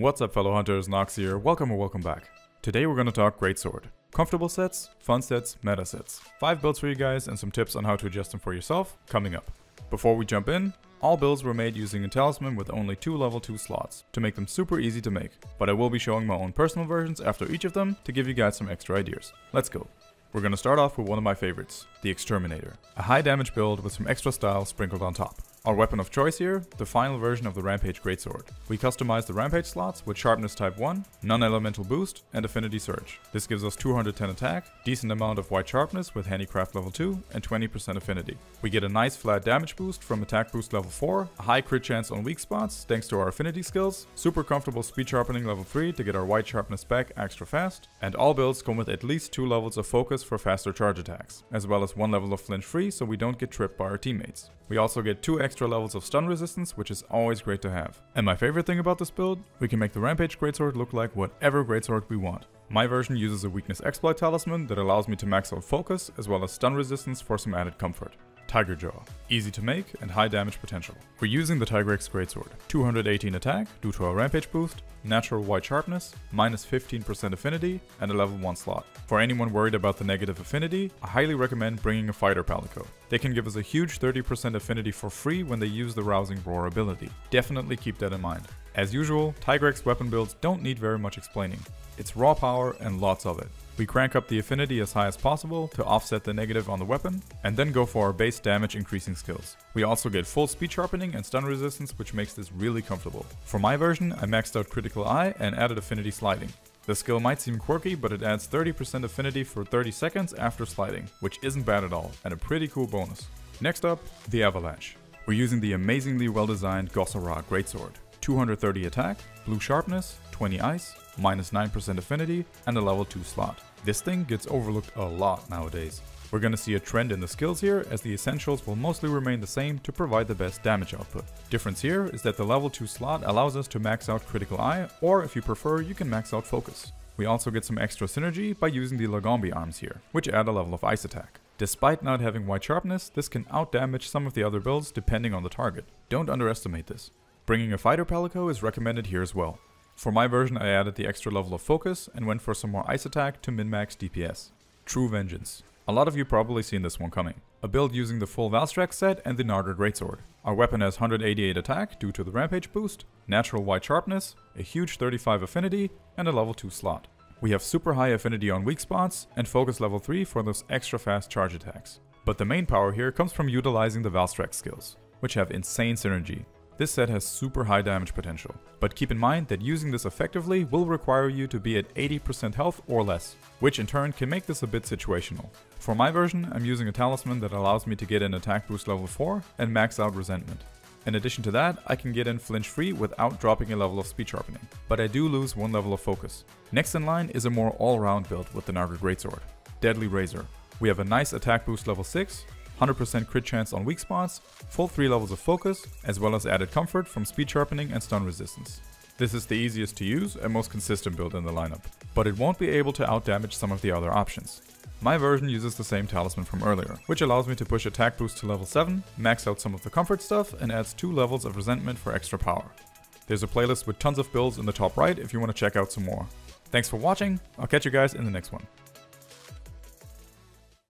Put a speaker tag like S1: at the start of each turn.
S1: What's up fellow hunters, Nox here, welcome or welcome back. Today we're gonna talk Greatsword. Comfortable sets, fun sets, meta sets. 5 builds for you guys and some tips on how to adjust them for yourself, coming up. Before we jump in, all builds were made using a Talisman with only 2 level 2 slots, to make them super easy to make, but I will be showing my own personal versions after each of them to give you guys some extra ideas. Let's go. We're gonna start off with one of my favorites, the Exterminator. A high damage build with some extra style sprinkled on top. Our weapon of choice here, the final version of the Rampage Greatsword. We customized the Rampage slots with Sharpness Type 1, Non-Elemental Boost, and Affinity Surge. This gives us 210 attack, decent amount of White Sharpness with Handicraft level 2, and 20% Affinity. We get a nice flat damage boost from Attack Boost level 4, a high crit chance on weak spots thanks to our Affinity skills, super comfortable Speed Sharpening level 3 to get our White Sharpness back extra fast, and all builds come with at least 2 levels of Focus for faster charge attacks, as well as 1 level of Flinch Free so we don't get tripped by our teammates. We also get 2 extra levels of stun resistance, which is always great to have. And my favorite thing about this build, we can make the Rampage Greatsword look like whatever Greatsword we want. My version uses a weakness exploit talisman that allows me to max out focus as well as stun resistance for some added comfort. Tiger Jaw. Easy to make and high damage potential. We're using the Tigrex Greatsword. 218 attack due to our Rampage boost, natural White Sharpness, minus 15% affinity, and a level 1 slot. For anyone worried about the negative affinity, I highly recommend bringing a Fighter Palico. They can give us a huge 30% affinity for free when they use the Rousing Roar ability. Definitely keep that in mind. As usual, Tigrex weapon builds don't need very much explaining. It's raw power and lots of it. We crank up the affinity as high as possible to offset the negative on the weapon, and then go for our base damage increasing skills. We also get full speed sharpening and stun resistance, which makes this really comfortable. For my version, I maxed out critical eye and added affinity sliding. The skill might seem quirky, but it adds 30% affinity for 30 seconds after sliding, which isn't bad at all, and a pretty cool bonus. Next up, the Avalanche. We're using the amazingly well designed Gossara Greatsword. 230 attack, blue sharpness, 20 ice, minus 9% affinity, and a level 2 slot. This thing gets overlooked a lot nowadays. We're gonna see a trend in the skills here, as the essentials will mostly remain the same to provide the best damage output. Difference here is that the level 2 slot allows us to max out critical eye, or if you prefer, you can max out focus. We also get some extra synergy by using the Lagombi arms here, which add a level of ice attack. Despite not having White Sharpness, this can outdamage some of the other builds depending on the target. Don't underestimate this. Bringing a Fighter Palico is recommended here as well. For my version, I added the extra level of focus and went for some more ice attack to min-max DPS. True Vengeance. A lot of you probably seen this one coming. A build using the full Valstrax set and the Naga Greatsword. Our weapon has 188 attack due to the Rampage boost, natural White Sharpness, a huge 35 affinity, and a level 2 slot. We have super high affinity on weak spots and focus level 3 for those extra fast charge attacks. But the main power here comes from utilizing the Valstrax skills, which have insane synergy. This set has super high damage potential, but keep in mind that using this effectively will require you to be at 80% health or less, which in turn can make this a bit situational. For my version, I'm using a talisman that allows me to get in attack boost level 4 and max out resentment. In addition to that, I can get in flinch free without dropping a level of speed sharpening, but I do lose 1 level of focus. Next in line is a more all-round build with the Naga Greatsword, Deadly Razor. We have a nice attack boost level 6, 100% crit chance on weak spots, full 3 levels of focus, as well as added comfort from speed sharpening and stun resistance. This is the easiest to use and most consistent build in the lineup, but it won't be able to outdamage some of the other options. My version uses the same talisman from earlier, which allows me to push attack boost to level 7, max out some of the comfort stuff, and adds 2 levels of resentment for extra power. There's a playlist with tons of builds in the top right if you want to check out some more. Thanks for watching, I'll catch you guys in the next one.